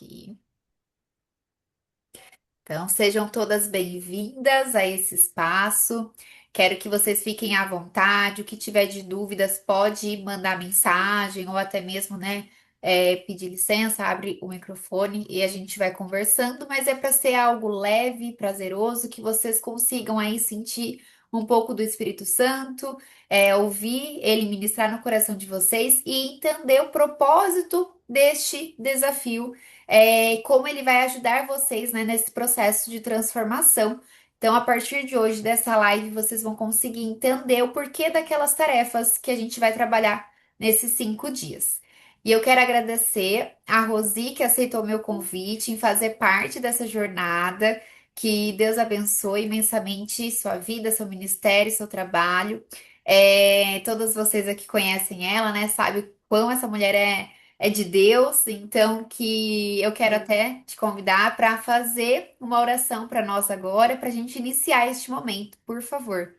aqui. Então, sejam todas bem-vindas a esse espaço. Quero que vocês fiquem à vontade. O que tiver de dúvidas, pode mandar mensagem ou até mesmo, né, pedir licença, abre o microfone e a gente vai conversando. Mas é para ser algo leve, prazeroso, que vocês consigam aí sentir um pouco do Espírito Santo, ouvir ele ministrar no coração de vocês e entender o propósito deste desafio, como ele vai ajudar vocês, né, nesse processo de transformação. Então, a partir de hoje, dessa live, vocês vão conseguir entender o porquê daquelas tarefas que a gente vai trabalhar nesses 5 dias. E eu quero agradecer a Rosi, que aceitou meu convite em fazer parte dessa jornada. Que Deus abençoe imensamente sua vida, seu ministério, seu trabalho. Todas vocês aqui conhecem ela, né? Sabe o quão essa mulher é de Deus, então que eu quero até te convidar para fazer uma oração para nós agora, para a gente iniciar este momento, por favor.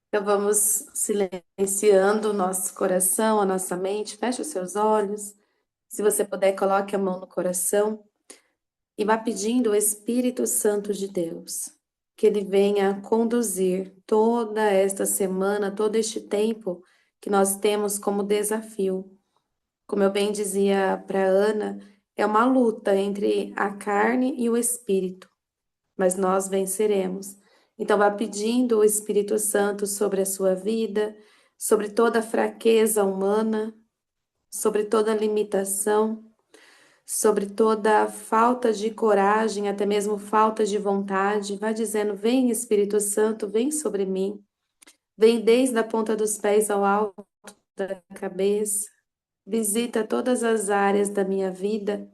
Então vamos silenciando o nosso coração, a nossa mente. Feche os seus olhos. Se você puder, coloque a mão no coração e vá pedindo o Espírito Santo de Deus que ele venha conduzir toda esta semana, todo este tempo que nós temos como desafio. Como eu bem dizia para Ana, é uma luta entre a carne e o espírito, mas nós venceremos. Então, vá pedindo o Espírito Santo sobre a sua vida, sobre toda fraqueza humana, sobre toda limitação, sobre toda falta de coragem, até mesmo falta de vontade. Vá dizendo: Vem, Espírito Santo, vem sobre mim. Vem desde a ponta dos pés ao alto da cabeça. Visita todas as áreas da minha vida.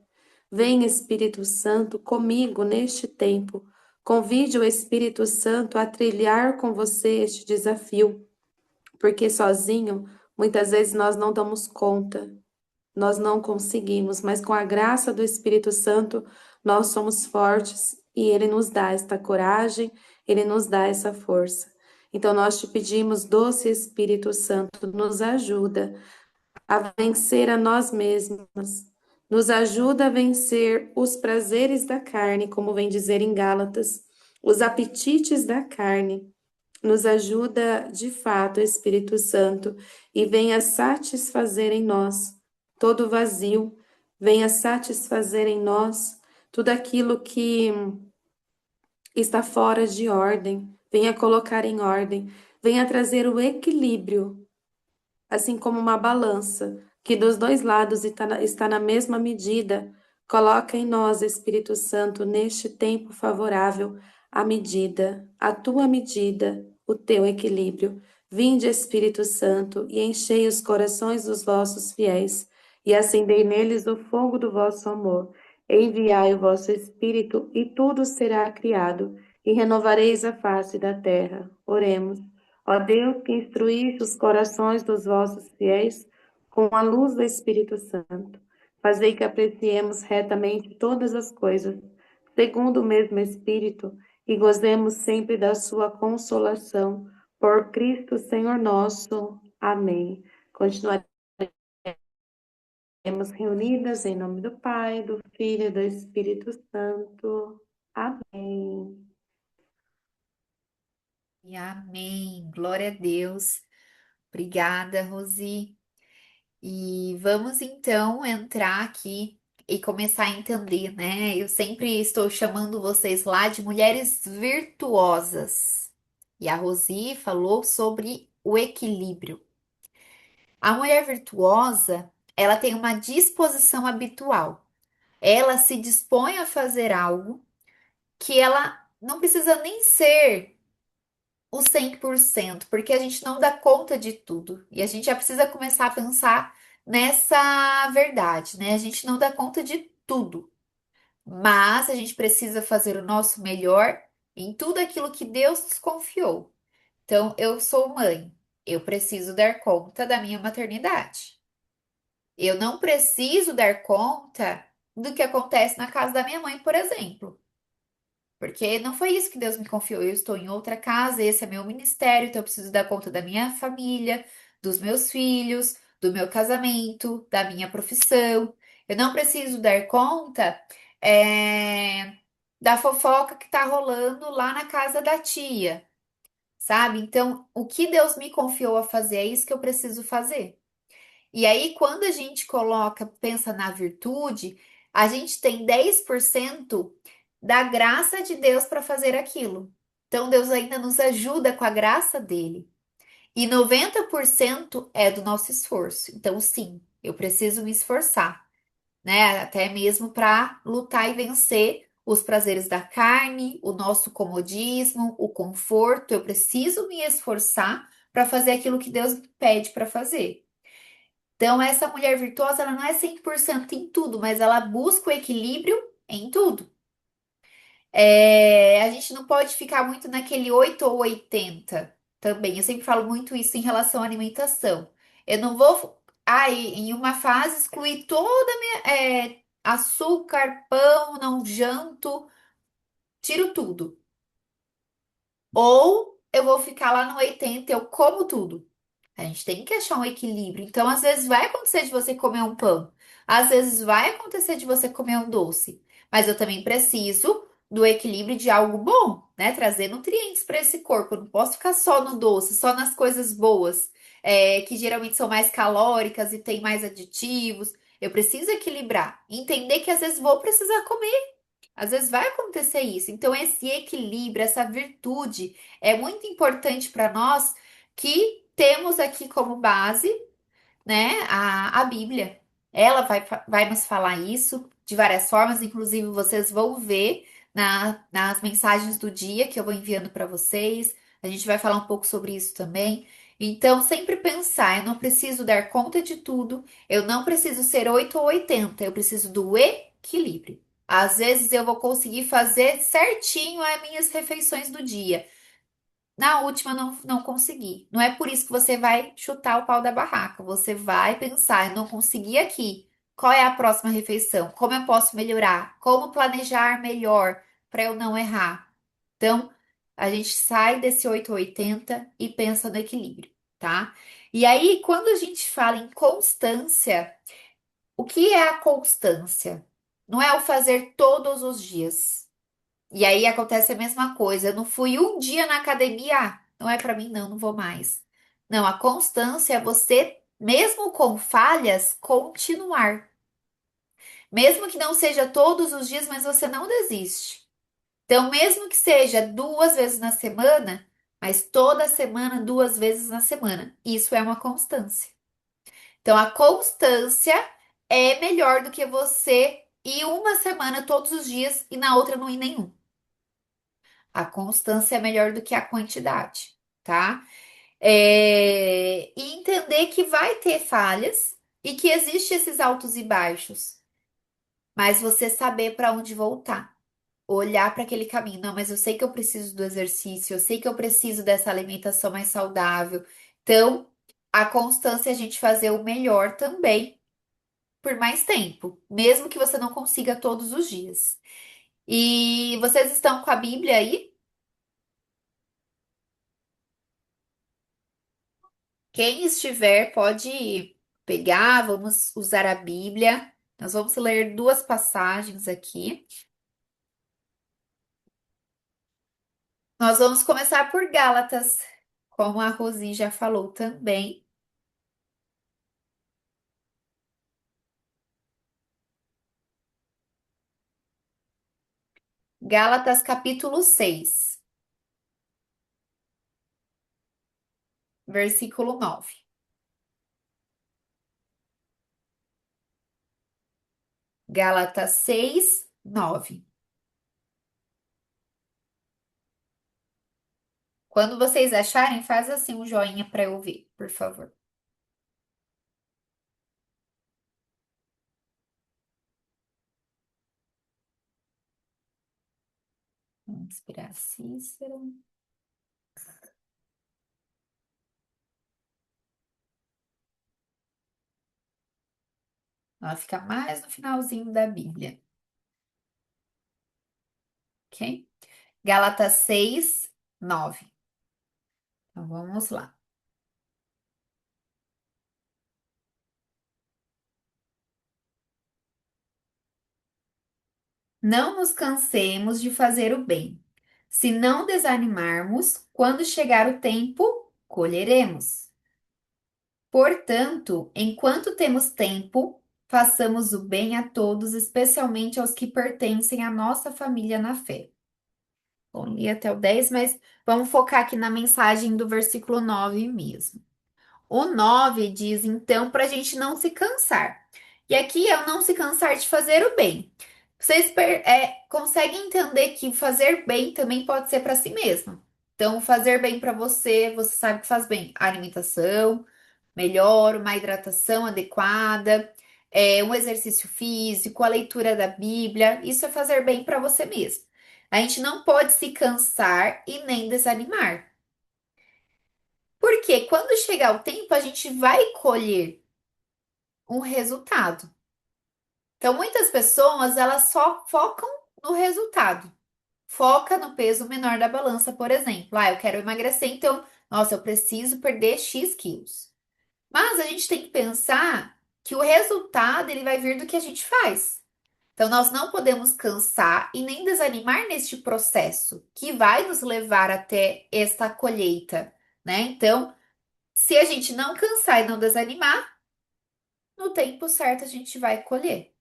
Vem, Espírito Santo, comigo neste tempo. Convide o Espírito Santo a trilhar com você este desafio, porque sozinho, muitas vezes nós não damos conta, nós não conseguimos, mas com a graça do Espírito Santo, nós somos fortes e ele nos dá esta coragem, ele nos dá essa força. Então nós te pedimos, doce Espírito Santo, nos ajuda a vencer a nós mesmas. Nos ajuda a vencer os prazeres da carne, como vem dizer em Gálatas, os apetites da carne. Nos ajuda de fato, Espírito Santo, e venha satisfazer em nós todo vazio, venha satisfazer em nós tudo aquilo que está fora de ordem, venha colocar em ordem, venha trazer o equilíbrio, assim como uma balança, que dos dois lados está na mesma medida. Coloca em nós, Espírito Santo, neste tempo favorável, a medida, a tua medida, o teu equilíbrio. Vinde, Espírito Santo, e enchei os corações dos vossos fiéis, e acendei neles o fogo do vosso amor. Enviai o vosso Espírito, e tudo será criado, e renovareis a face da terra. Oremos. Ó Deus, que instruíste os corações dos vossos fiéis com a luz do Espírito Santo, fazei que apreciemos retamente todas as coisas, segundo o mesmo Espírito, e gozemos sempre da sua consolação. Por Cristo Senhor nosso. Amém. Continuaremos reunidas em nome do Pai, do Filho e do Espírito Santo. Amém. E amém. Glória a Deus. Obrigada, Rosi. E vamos então entrar aqui e começar a entender, né? Eu sempre estou chamando vocês lá de mulheres virtuosas. E a Rosi falou sobre o equilíbrio. A mulher virtuosa, ela tem uma disposição habitual. Ela se dispõe a fazer algo que ela não precisa nem ser o 100%, porque a gente não dá conta de tudo. E a gente já precisa começar a pensar nessa verdade, né? A gente não dá conta de tudo, mas a gente precisa fazer o nosso melhor em tudo aquilo que Deus nos confiou. Então, eu sou mãe, eu preciso dar conta da minha maternidade. Eu não preciso dar conta do que acontece na casa da minha mãe, por exemplo. Porque não foi isso que Deus me confiou. Eu estou em outra casa, esse é meu ministério, então eu preciso dar conta da minha família, dos meus filhos, do meu casamento, da minha profissão. Eu não preciso dar conta, é, da fofoca que tá rolando lá na casa da tia, sabe? Então, o que Deus me confiou a fazer é isso que eu preciso fazer. E aí, quando a gente coloca, pensa na virtude, a gente tem 10% da graça de Deus para fazer aquilo. Então, Deus ainda nos ajuda com a graça dele. E 90% é do nosso esforço. Então, sim, eu preciso me esforçar, né? Até mesmo para lutar e vencer os prazeres da carne, o nosso comodismo, o conforto. Eu preciso me esforçar para fazer aquilo que Deus me pede para fazer. Então, essa mulher virtuosa, ela não é 100% em tudo, mas ela busca o equilíbrio em tudo. A gente não pode ficar muito naquele 8 ou 80 também. Eu sempre falo muito isso em relação à alimentação. Eu não vou, em uma fase, excluir toda a minha, açúcar, pão, não janto, tiro tudo. Ou eu vou ficar lá no 80, eu como tudo. A gente tem que achar um equilíbrio. Então, às vezes vai acontecer de você comer um pão, às vezes vai acontecer de você comer um doce, mas eu também preciso do equilíbrio de algo bom, né? Trazer nutrientes para esse corpo. Eu não posso ficar só no doce, só nas coisas boas, que geralmente são mais calóricas e tem mais aditivos. Eu preciso equilibrar, entender que às vezes vou precisar comer. Às vezes vai acontecer isso. Então, esse equilíbrio, essa virtude é muito importante para nós que temos aqui como base, né, a Bíblia. Ela vai nos falar isso de várias formas, inclusive vocês vão ver nas mensagens do dia que eu vou enviando para vocês. A gente vai falar um pouco sobre isso também. Então, sempre pensar, eu não preciso dar conta de tudo, eu não preciso ser 8 ou 80, eu preciso do equilíbrio. Às vezes eu vou conseguir fazer certinho as minhas refeições do dia. Na última não consegui. Não é por isso que você vai chutar o pau da barraca. Você vai pensar, eu não consegui aqui. Qual é a próxima refeição? Como eu posso melhorar? Como planejar melhor para eu não errar? Então, a gente sai desse 8 ou 80 e pensa no equilíbrio, tá? E aí, quando a gente fala em constância, o que é a constância? Não é o fazer todos os dias. E aí acontece a mesma coisa. Eu não fui um dia na academia, não é pra mim, não, não vou mais. Não, a constância é você, mesmo com falhas, continuar. Mesmo que não seja todos os dias, mas você não desiste. Então, mesmo que seja 2 vezes na semana, mas toda semana, 2 vezes na semana, isso é uma constância. Então, a constância é melhor do que você ir uma semana todos os dias e na outra não ir nenhum. A constância é melhor do que a quantidade, tá? E entender que vai ter falhas e que existe esses altos e baixos, mas você saber para onde voltar, olhar para aquele caminho. Não, mas eu sei que eu preciso do exercício, eu sei que eu preciso dessa alimentação mais saudável. Então, a constância é a gente fazer o melhor também por mais tempo, mesmo que você não consiga todos os dias. E vocês estão com a Bíblia aí? Quem estiver pode pegar, vamos usar a Bíblia. Nós vamos ler duas passagens aqui. Nós vamos começar por Gálatas, como a Rosi já falou também. Gálatas capítulo 6, versículo 9. Gálatas 6, 9. Quando vocês acharem, faz assim um joinha para eu ver, por favor. Vamos inspirar Cícero. Ela fica mais no finalzinho da Bíblia, ok? Gálatas 6, 9. Então vamos lá. Não nos cansemos de fazer o bem. Se não desanimarmos, quando chegar o tempo, colheremos. Portanto, enquanto temos tempo, façamos o bem a todos, especialmente aos que pertencem à nossa família na fé. Bom, li até o 10, mas vamos focar aqui na mensagem do versículo 9 mesmo. O 9 diz, então, para a gente não se cansar. E aqui é o não se cansar de fazer o bem. Vocês conseguem entender que fazer bem também pode ser para si mesmo. Então, fazer bem para você, você sabe que faz bem. A alimentação melhor, uma hidratação adequada, um exercício físico, a leitura da Bíblia. Isso é fazer bem para você mesmo. A gente não pode se cansar e nem desanimar. Porque quando chegar o tempo, a gente vai colher um resultado. Então, muitas pessoas, elas só focam no resultado. Foca no peso menor da balança, por exemplo. Ah, eu quero emagrecer, então, nossa, eu preciso perder X quilos. Mas a gente tem que pensar que o resultado, ele vai vir do que a gente faz. Então, nós não podemos cansar e nem desanimar neste processo, que vai nos levar até esta colheita, né? Então, se a gente não cansar e não desanimar, no tempo certo a gente vai colher.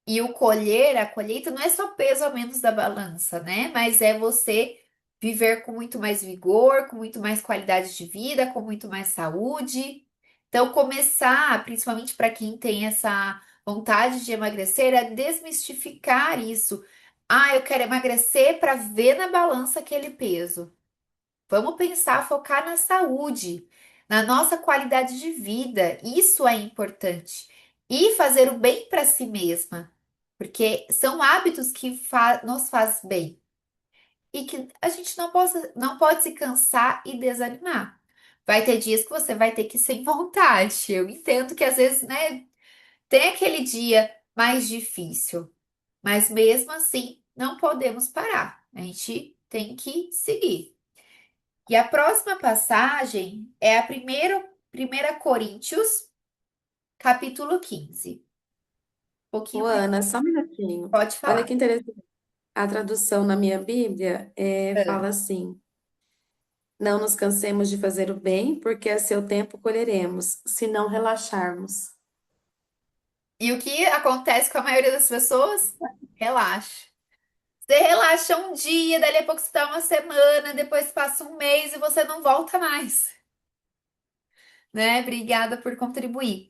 E o colher, a colheita, não é só peso a menos da balança, né? Mas é você viver com muito mais vigor, com muito mais qualidade de vida, com muito mais saúde. Então, começar, principalmente para quem tem essa vontade de emagrecer, é desmistificar isso. Ah, eu quero emagrecer para ver na balança aquele peso. Vamos pensar, focar na saúde, na nossa qualidade de vida. Isso é importante. E fazer o bem para si mesma, porque são hábitos que nos faz bem e que a gente não pode se cansar e desanimar. Vai ter dias que você vai ter que ir sem vontade. Eu entendo que às vezes, né, tem aquele dia mais difícil, mas mesmo assim não podemos parar. A gente tem que seguir. E a próxima passagem é a primeira Coríntios, capítulo 15. Um Ô, pouquinho mais. Ana, só um minutinho. Pode Olha falar. que interessante. A tradução na minha Bíblia Ah. fala assim: não nos cansemos de fazer o bem, porque a seu tempo colheremos, se não relaxarmos. E o que acontece com a maioria das pessoas? Relaxa. Você relaxa um dia, dali a pouco você dá uma semana, depois passa um mês e você não volta mais, né? Obrigada por contribuir.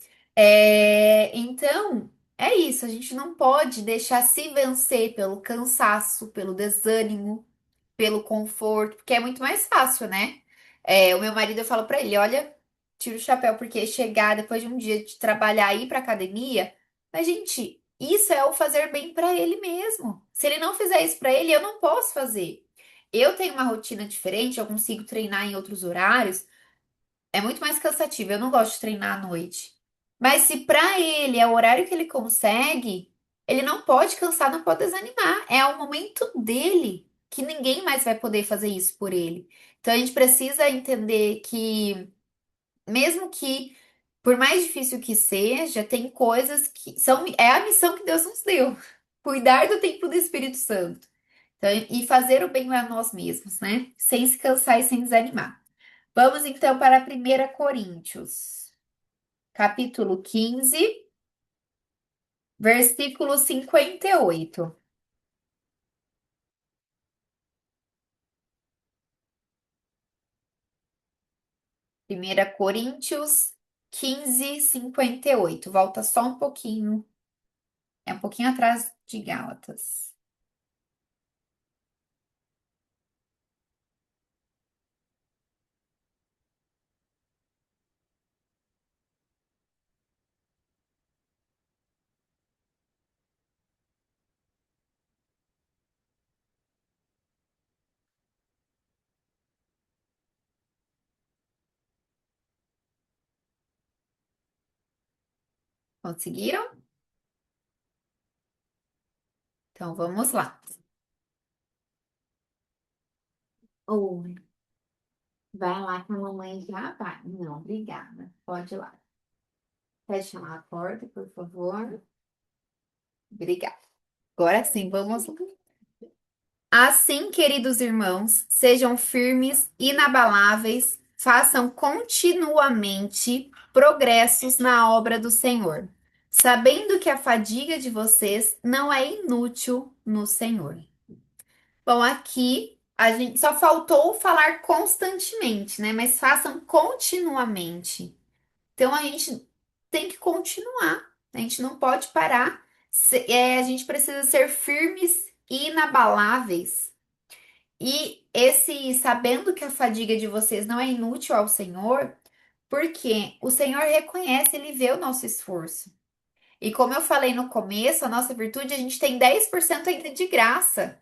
Então, é isso. A gente não pode deixar se vencer pelo cansaço, pelo desânimo, pelo conforto, porque é muito mais fácil, né? O meu marido, eu falo pra ele, olha, tira o chapéu, porque chegar depois de um dia de trabalhar e ir pra academia, mas gente, isso é o fazer bem pra ele mesmo. Se ele não fizer isso pra ele, eu não posso fazer. Eu tenho uma rotina diferente, eu consigo treinar em outros horários, é muito mais cansativo. Eu não gosto de treinar à noite. Mas se pra ele é o horário que ele consegue, ele não pode cansar, não pode desanimar. É o momento dele, que ninguém mais vai poder fazer isso por ele. Então a gente precisa entender que, mesmo que, por mais difícil que seja, tem coisas que são, é a missão que Deus nos deu. Cuidar do templo do Espírito Santo. Então, e fazer o bem a nós mesmos, né? Sem se cansar e sem desanimar. Vamos então para a 1 Coríntios, capítulo 15, versículo 58. 1 Coríntios 15, 58. Volta só um pouquinho. É um pouquinho atrás de Gálatas. Conseguiram? Então vamos lá. Oi, vai lá que a mamãe já vai. Não, obrigada. Pode ir lá. Fecha lá a porta, por favor. Obrigada. Agora sim, vamos lá. Assim, queridos irmãos, sejam firmes, inabaláveis, façam continuamente progressos na obra do Senhor, sabendo que a fadiga de vocês não é inútil no Senhor. Bom, aqui a gente só faltou falar constantemente, né? Mas façam continuamente. Então a gente tem que continuar, a gente não pode parar. A gente precisa ser firmes e inabaláveis. E esse, sabendo que a fadiga de vocês não é inútil ao Senhor, porque o Senhor reconhece, ele vê o nosso esforço. E como eu falei no começo, a nossa virtude, a gente tem 10% ainda de graça.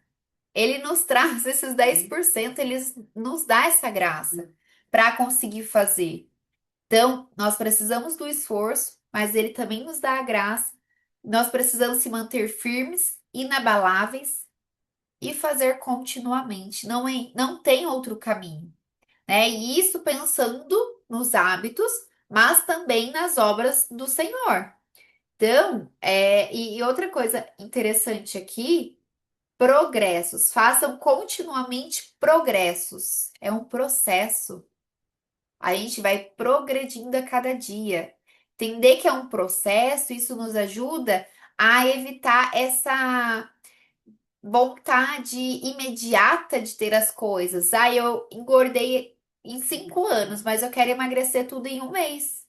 Ele nos traz esses 10%, ele nos dá essa graça para conseguir fazer. Então, nós precisamos do esforço, mas ele também nos dá a graça. Nós precisamos se manter firmes, inabaláveis e fazer continuamente. Não tem outro caminho, né? E isso pensando nos hábitos, mas também nas obras do Senhor. Então, e outra coisa interessante aqui, progressos. Façam continuamente progressos. É um processo. A gente vai progredindo a cada dia. Entender que é um processo, isso nos ajuda a evitar essa vontade imediata de ter as coisas. Ah, eu engordei em 5 anos, mas eu quero emagrecer tudo em um mês.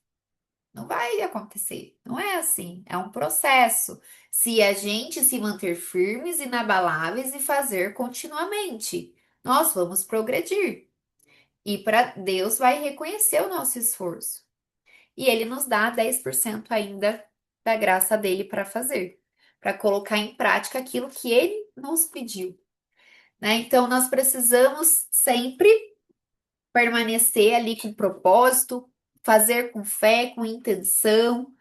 Não vai acontecer. Não é assim. É um processo. Se a gente se manter firmes, inabaláveis e fazer continuamente, nós vamos progredir. E para Deus vai reconhecer o nosso esforço. E ele nos dá 10% ainda da graça dele para fazer, para colocar em prática aquilo que ele nos pediu, né? Então nós precisamos sempre permanecer ali com propósito, fazer com fé, com intenção,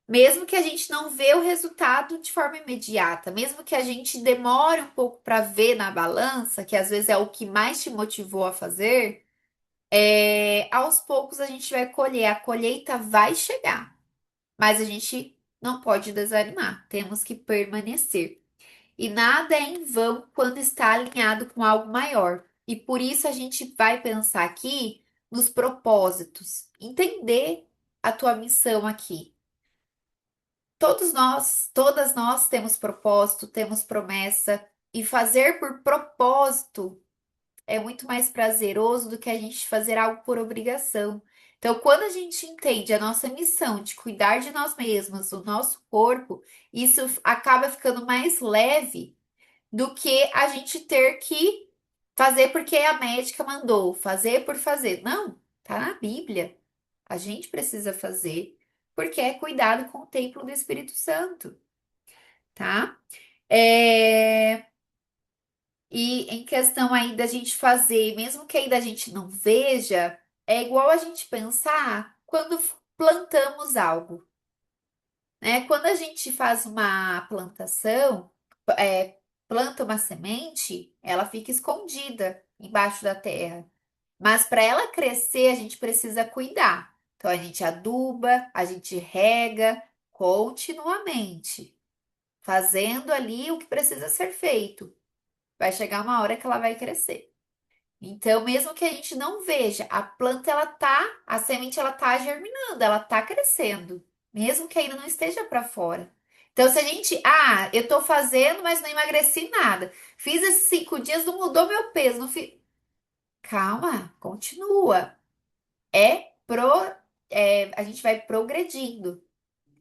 mesmo que a gente não vê o resultado de forma imediata, mesmo que a gente demore um pouco para ver na balança, que às vezes é o que mais te motivou a fazer, aos poucos a gente vai colher, a colheita vai chegar, mas a gente não pode desanimar, temos que permanecer. E nada é em vão quando está alinhado com algo maior. E por isso a gente vai pensar aqui nos propósitos, entender a tua missão aqui. Todos nós, todas nós temos propósito, temos promessa, e fazer por propósito é muito mais prazeroso do que a gente fazer algo por obrigação. Então, quando a gente entende a nossa missão de cuidar de nós mesmos, do nosso corpo, isso acaba ficando mais leve do que a gente ter que fazer porque a médica mandou, fazer por fazer. Não, tá na Bíblia. A gente precisa fazer porque é cuidado com o templo do Espírito Santo, tá? É, E em questão aí da gente fazer, mesmo que ainda a gente não veja, é igual a gente pensar quando plantamos algo, né? Quando a gente faz uma plantação, planta uma semente, ela fica escondida embaixo da terra. Mas para ela crescer, a gente precisa cuidar. Então a gente aduba, a gente rega continuamente, fazendo ali o que precisa ser feito. Vai chegar uma hora que ela vai crescer. Então, mesmo que a gente não veja, a planta a semente ela tá germinando, ela tá crescendo, mesmo que ainda não esteja para fora. Então, se a gente, eu tô fazendo, mas não emagreci nada. Fiz esses 5 dias, não mudou meu peso, não fi... Calma, continua. É pro, a gente vai progredindo,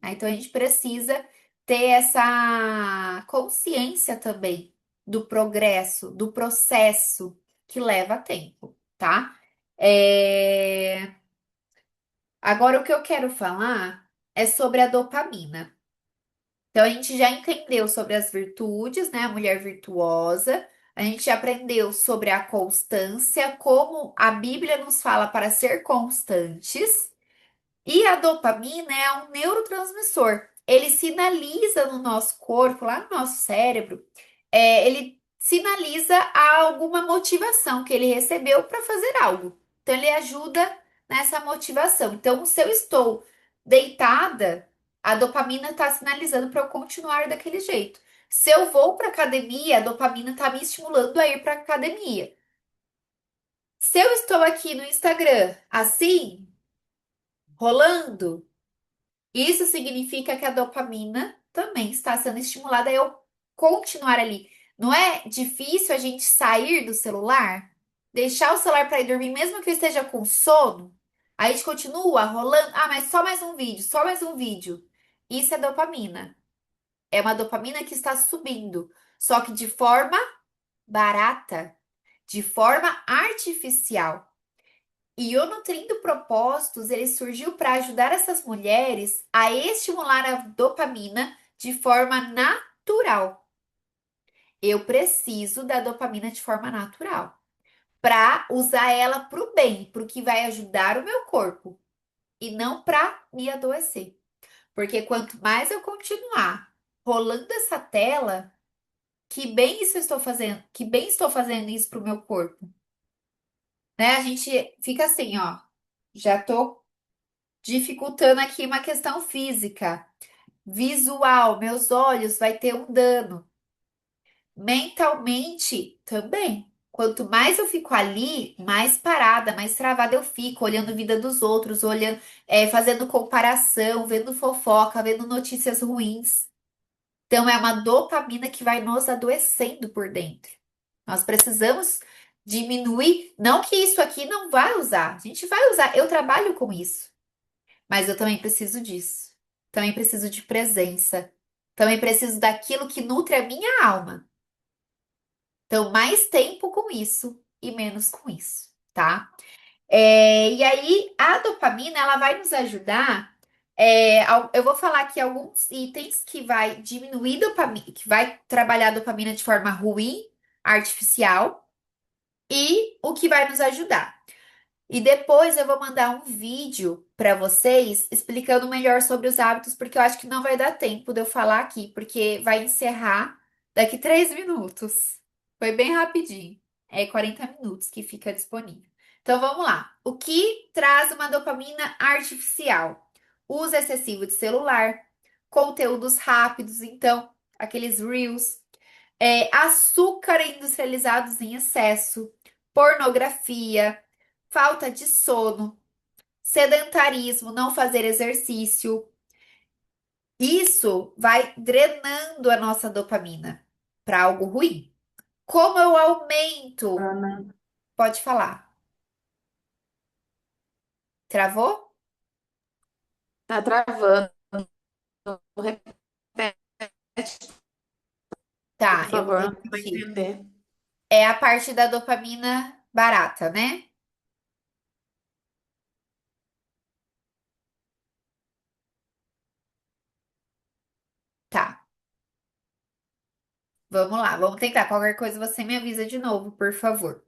né? Então, a gente precisa ter essa consciência também do progresso, do processo que leva tempo, tá? É, Agora, o que eu quero falar é sobre a dopamina. Então, a gente já entendeu sobre as virtudes, né? A mulher virtuosa. A gente aprendeu sobre a constância, como a Bíblia nos fala para ser constantes. E a dopamina é um neurotransmissor. Ele sinaliza no nosso corpo, lá no nosso cérebro, ele sinaliza alguma motivação que ele recebeu para fazer algo. Então, ele ajuda nessa motivação. Então, se eu estou deitada, A dopamina está sinalizando para eu continuar daquele jeito. Se eu vou para academia, a dopamina está me estimulando a ir para academia. Se eu estou aqui no Instagram, assim, rolando, isso significa que a dopamina também está sendo estimulada a eu continuar ali. Não é difícil a gente sair do celular, deixar o celular para ir dormir, mesmo que eu esteja com sono. Aí a gente continua rolando. Ah, mas só mais um vídeo, só mais um vídeo. Isso é dopamina. É uma dopamina que está subindo, só que de forma barata, de forma artificial. E o Nutrindo Propósitos, ele surgiu para ajudar essas mulheres a estimular a dopamina de forma natural. Eu preciso da dopamina de forma natural para usar ela para o bem, para o que vai ajudar o meu corpo e não para me adoecer. Porque quanto mais eu continuar rolando essa tela, que bem isso eu estou fazendo, que bem estou fazendo isso para o meu corpo, né? A gente fica assim, ó, já tô dificultando aqui uma questão física, visual, meus olhos vai ter um dano. Mentalmente também. Quanto mais eu fico ali, mais parada, mais travada eu fico, olhando a vida dos outros, olhando, fazendo comparação, vendo fofoca, vendo notícias ruins. Então é uma dopamina que vai nos adoecendo por dentro. Nós precisamos diminuir, não que isso aqui não vai usar. A gente vai usar, eu trabalho com isso. Mas eu também preciso disso. Também preciso de presença. Também preciso daquilo que nutre a minha alma. Então, mais tempo com isso e menos com isso, tá? E aí, a dopamina, ela vai nos ajudar. Eu vou falar aqui alguns itens que vai diminuir dopamina, que vai trabalhar a dopamina de forma ruim, artificial, e o que vai nos ajudar. E depois eu vou mandar um vídeo para vocês explicando melhor sobre os hábitos, porque eu acho que não vai dar tempo de eu falar aqui, porque vai encerrar daqui 3 minutos. Foi bem rapidinho. É 40 minutos que fica disponível. Então vamos lá. O que traz uma dopamina artificial? Uso excessivo de celular, conteúdos rápidos, então, aqueles reels, açúcar industrializados em excesso, pornografia, falta de sono, sedentarismo, não fazer exercício. Isso vai drenando a nossa dopamina para algo ruim. Como eu aumento? Ana, Pode falar. Travou? tá travando. Repete, por Tá, eu vou favor, não vou repetir. entender. É a parte da dopamina barata, né? Tá. Vamos lá, vamos tentar. Qualquer coisa você me avisa de novo, por favor.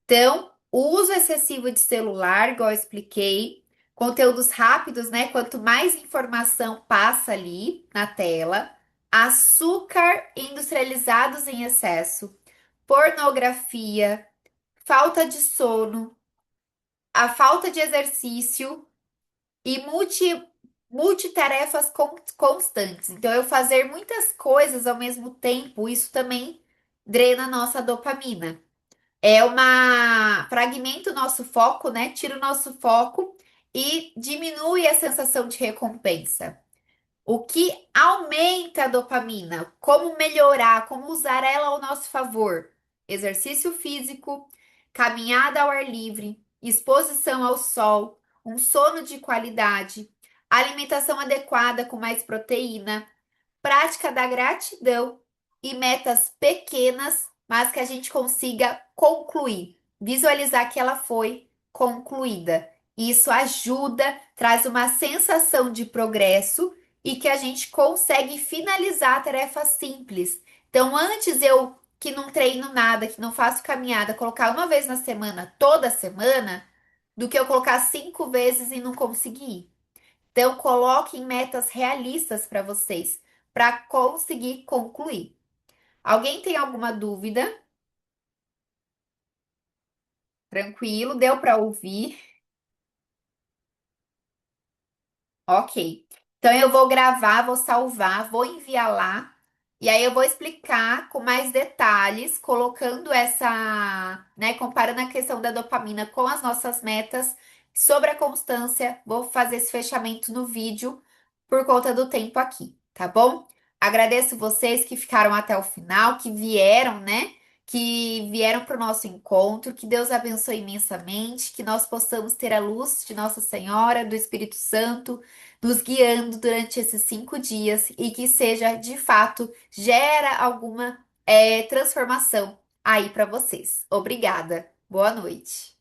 Então, o uso excessivo de celular, igual eu expliquei, conteúdos rápidos, né? Quanto mais informação passa ali na tela, açúcar industrializados em excesso, pornografia, falta de sono, a falta de exercício e multitarefas constantes. Então, eu fazer muitas coisas ao mesmo tempo, isso também drena a nossa dopamina. Fragmenta o nosso foco, né? Tira o nosso foco e diminui a sensação de recompensa. O que aumenta a dopamina? Como melhorar, como usar ela ao nosso favor? Exercício físico, caminhada ao ar livre, exposição ao sol, um sono de qualidade, alimentação adequada com mais proteína, prática da gratidão e metas pequenas, mas que a gente consiga concluir, visualizar que ela foi concluída. Isso ajuda, traz uma sensação de progresso e que a gente consegue finalizar a tarefa simples. Então, antes eu que não treino nada, que não faço caminhada, colocar uma vez na semana, toda semana, do que eu colocar 5 vezes e não conseguir. Então, coloquem metas realistas para vocês, para conseguir concluir. Alguém tem alguma dúvida? Tranquilo, deu para ouvir? Ok. Então eu vou gravar, vou salvar, vou enviar lá. E aí eu vou explicar com mais detalhes, colocando essa, né, comparando a questão da dopamina com as nossas metas sobre a constância. Vou fazer esse fechamento no vídeo por conta do tempo aqui, tá bom? Agradeço vocês que ficaram até o final, que vieram, né? Que vieram para o nosso encontro. Que Deus abençoe imensamente, que nós possamos ter a luz de Nossa Senhora, do Espírito Santo nos guiando durante esses 5 dias e que seja de fato gera alguma transformação aí para vocês. Obrigada. Boa noite.